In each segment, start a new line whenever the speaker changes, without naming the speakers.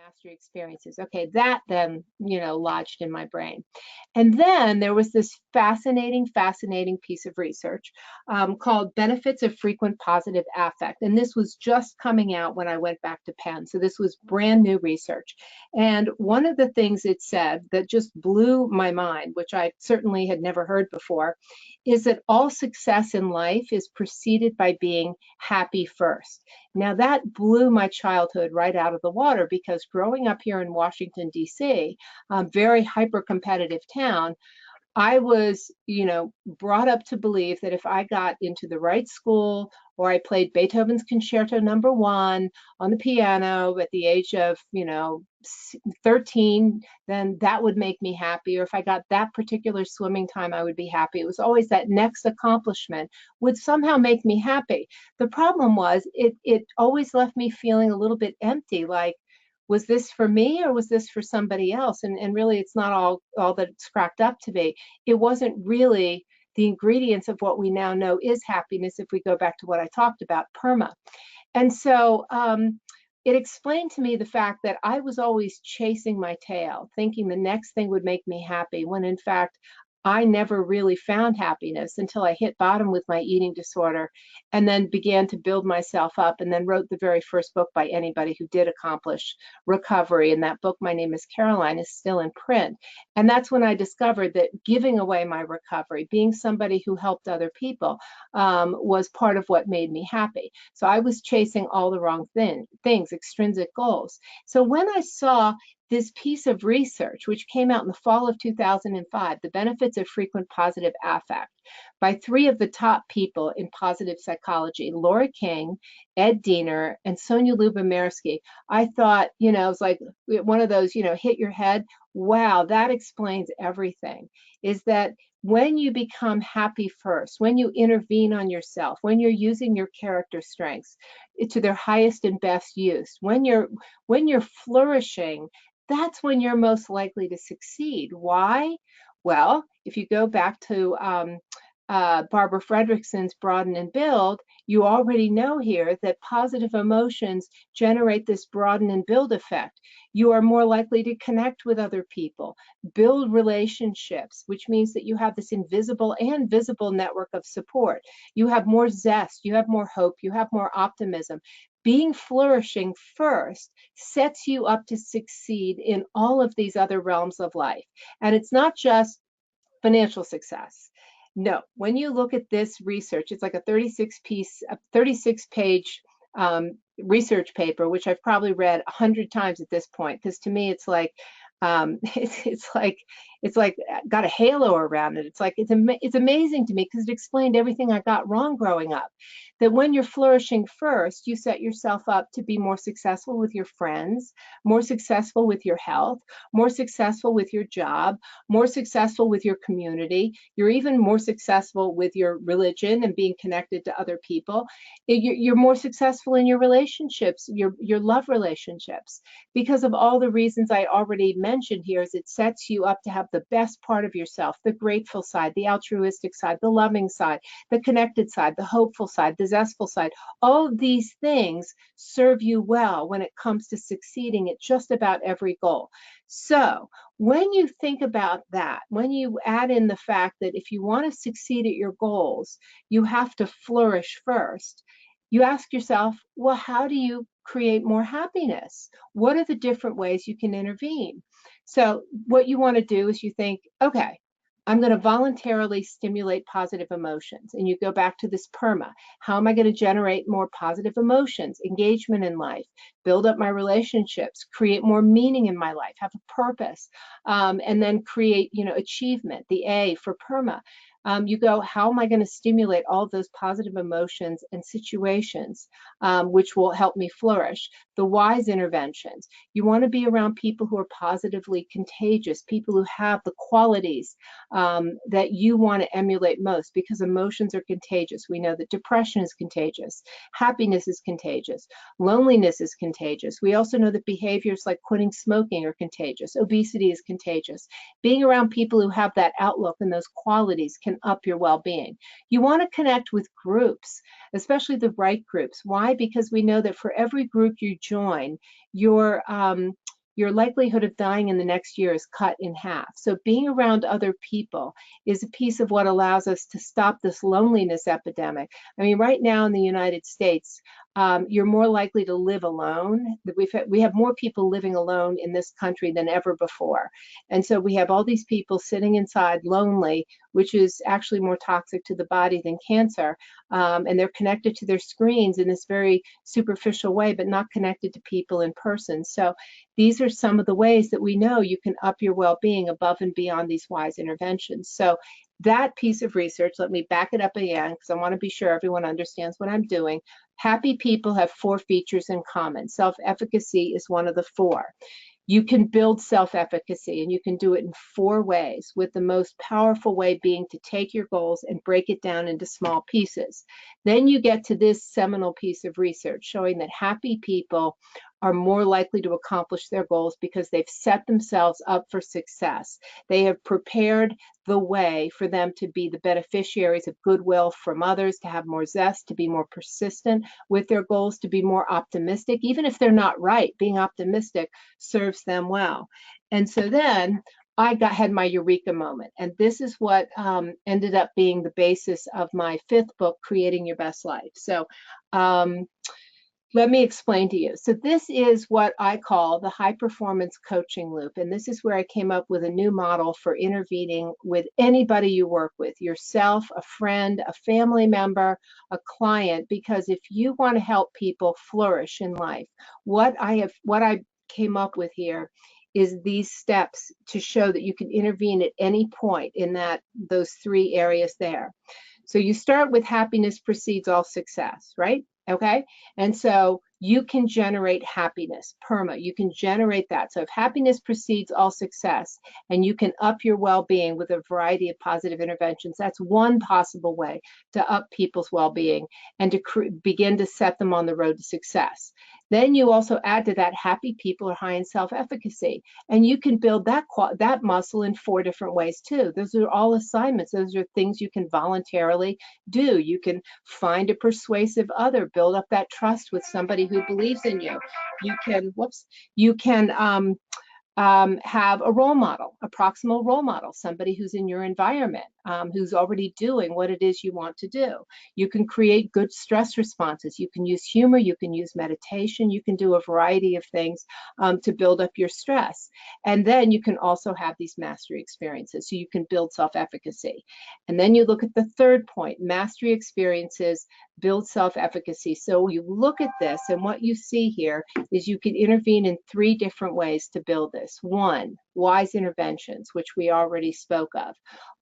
mastery experiences. Okay, that then, lodged in my brain. And then there was this fascinating piece of research called Benefits of Frequent Positive Affect. And this was just coming out when I went back to Penn. So this was brand new research. And one of the things it said that just blew my mind, which I certainly had never heard before, is that all success in life is preceded by being happy first. Now, that blew my childhood right out of the water, because growing up here in Washington, D.C., a very hyper-competitive town, I was, brought up to believe that if I got into the right school, or I played Beethoven's Concerto No. 1 on the piano at the age of, 13, then that would make me happy. Or if I got that particular swimming time, I would be happy. It was always that next accomplishment would somehow make me happy. The problem was it always left me feeling a little bit empty, like, was this for me or was this for somebody else? And really, it's not all that it's cracked up to be. It wasn't really the ingredients of what we now know is happiness, if we go back to what I talked about, PERMA. And so it explained to me the fact that I was always chasing my tail, thinking the next thing would make me happy, when in fact, I never really found happiness until I hit bottom with my eating disorder, and then began to build myself up, and then wrote the very first book by anybody who did accomplish recovery. And that book, My Name is Caroline, is still in print. And that's when I discovered that giving away my recovery, being somebody who helped other people, was part of what made me happy. So I was chasing all the wrong things, extrinsic goals. So when I saw this piece of research, which came out in the fall of 2005, The Benefits of Frequent Positive Affect, by 3 of the top people in positive psychology, Laura King, Ed Diener, and Sonia Lyubomirsky, I thought, it was like one of those, hit your head. Wow, that explains everything. Is that when you become happy first, when you intervene on yourself, when you're using your character strengths to their highest and best use, when you're flourishing, that's when you're most likely to succeed. Why? Well, if you go back to Barbara Fredrickson's Broaden and Build, you already know here that positive emotions generate this broaden and build effect. You are more likely to connect with other people, build relationships, which means that you have this invisible and visible network of support. You have more zest, you have more hope, you have more optimism. Being flourishing first sets you up to succeed in all of these other realms of life. And it's not just financial success. No, when you look at this research, it's like a 36-page research paper, which I've probably read 100 times at this point, because to me, it's like it's like got a halo around it. It's amazing to me, because it explained everything I got wrong growing up. That when you're flourishing first, you set yourself up to be more successful with your friends, more successful with your health, more successful with your job, more successful with your community. You're even more successful with your religion and being connected to other people. You're more successful in your relationships, your love relationships, because of all the reasons I already mentioned here. Is it sets you up to have the best part of yourself, the grateful side, the altruistic side, the loving side, the connected side, the hopeful side, the zestful side. All of these things serve you well when it comes to succeeding at just about every goal. So when you think about that, when you add in the fact that if you want to succeed at your goals, you have to flourish first, you ask yourself, well, how do you create more happiness? What are the different ways you can intervene? So what you want to do is you think, okay, I'm going to voluntarily stimulate positive emotions. And you go back to this PERMA. How am I going to generate more positive emotions, engagement in life, build up my relationships, create more meaning in my life, have a purpose, and then create, achievement, the A for PERMA. You go, how am I going to stimulate all those positive emotions and situations, which will help me flourish? The wise interventions. You want to be around people who are positively contagious, people who have the qualities that you want to emulate most, because emotions are contagious. We know that depression is contagious, happiness is contagious, loneliness is contagious. We also know that behaviors like quitting smoking are contagious, obesity is contagious. Being around people who have that outlook and those qualities can up your well-being. You want to connect with groups, especially the right groups. Why? Because we know that for every group you join, your your likelihood of dying in the next year is cut in half. So being around other people is a piece of what allows us to stop this loneliness epidemic. I mean, right now in the United States, you're more likely to live alone. We have more people living alone in this country than ever before. And so we have all these people sitting inside lonely, which is actually more toxic to the body than cancer. And they're connected to their screens in this very superficial way, but not connected to people in person. So these are some of the ways that we know you can up your well-being above and beyond these wise interventions. So that piece of research, let me back it up again, because I want to be sure everyone understands what I'm doing. Happy people have 4 features in common. Self-efficacy is one of the 4. You can build self-efficacy, and you can do it in 4 ways, with the most powerful way being to take your goals and break it down into small pieces. Then you get to this seminal piece of research showing that happy people are more likely to accomplish their goals because they've set themselves up for success. They have prepared the way for them to be the beneficiaries of goodwill from others, to have more zest, to be more persistent with their goals, to be more optimistic. Even if they're not right, being optimistic serves them well. And so then I had my eureka moment. And this is what ended up being the basis of my 5th book, Creating Your Best Life. So let me explain to you. So this is what I call the high performance coaching loop. And this is where I came up with a new model for intervening with anybody you work with, yourself, a friend, a family member, a client, because if you want to help people flourish in life, what I came up with here is these steps to show that you can intervene at any point in those 3 areas there. So you start with happiness precedes all success, right? Okay. And so you can generate happiness, PERMA. You can generate that. So if happiness precedes all success and you can up your well-being with a variety of positive interventions, that's one possible way to up people's well-being and to begin to set them on the road to success. Then you also add to that, happy people are high in self-efficacy, and you can build that muscle in 4 different ways too. Those are all assignments. Those are things you can voluntarily do. You can find a persuasive other, build up that trust with somebody who believes in you. You can have a role model, a proximal role model, somebody who's in your environment, who's already doing what it is you want to do. You can create good stress responses. You can use humor. You can use meditation. You can do a variety of things to build up your stress. And then you can also have these mastery experiences. So you can build self-efficacy. And then you look at the 3rd point, mastery experiences build self-efficacy. So you look at this, and what you see here is you can intervene in 3 different ways to build this. 1, wise interventions, which we already spoke of.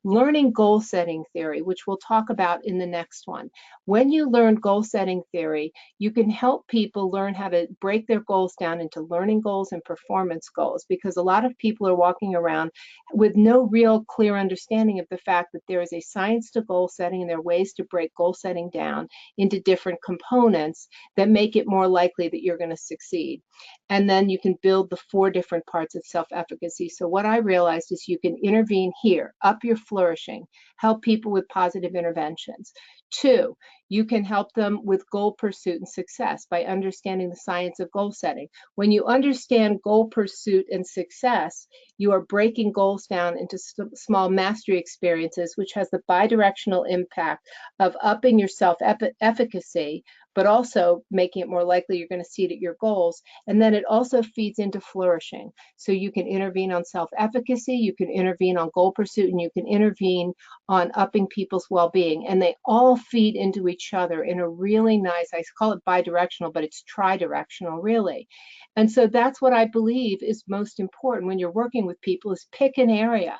Learning goal setting theory, which we'll talk about in the next one. When you learn goal setting theory, you can help people learn how to break their goals down into learning goals and performance goals, because a lot of people are walking around with no real clear understanding of the fact that there is a science to goal setting, and there are ways to break goal setting down into different components that make it more likely that you're going to succeed. And then you can build the 4 different parts of self-efficacy. So what I realized is you can intervene here, up your flourishing, help people with positive interventions. 2, you can help them with goal pursuit and success by understanding the science of goal setting. When you understand goal pursuit and success, you are breaking goals down into small mastery experiences, which has the bidirectional impact of upping your self-efficacy, but also making it more likely you're going to succeed at your goals. And then it also feeds into flourishing. So you can intervene on self-efficacy, you can intervene on goal pursuit, and you can intervene on upping people's well-being. And they all feed into each other in a really nice, I call it bidirectional, but it's tridirectional, really. And so that's what I believe is most important when you're working with people, is pick an area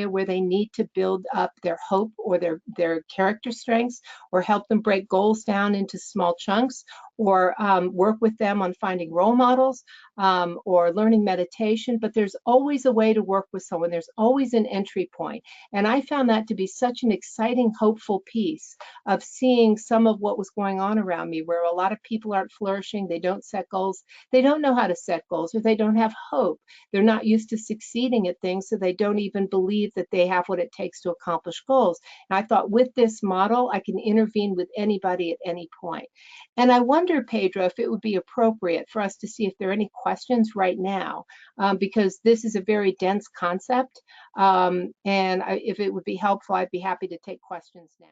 where they need to build up their hope or their character strengths, or help them break goals down into small chunks, or work with them on finding role models, or learning meditation. But there's always a way to work with someone. There's always an entry point. And I found that to be such an exciting, hopeful piece of seeing some of what was going on around me, where a lot of people aren't flourishing. They don't set goals. They don't know how to set goals, or they don't have hope. They're not used to succeeding at things, so they don't even believe that they have what it takes to accomplish goals. And I thought, with this model, I can intervene with anybody at any point. And I wanted wonder, Pedro, if it would be appropriate for us to see if there are any questions right now, because this is a very dense concept. And if it would be helpful, I'd be happy to take questions now.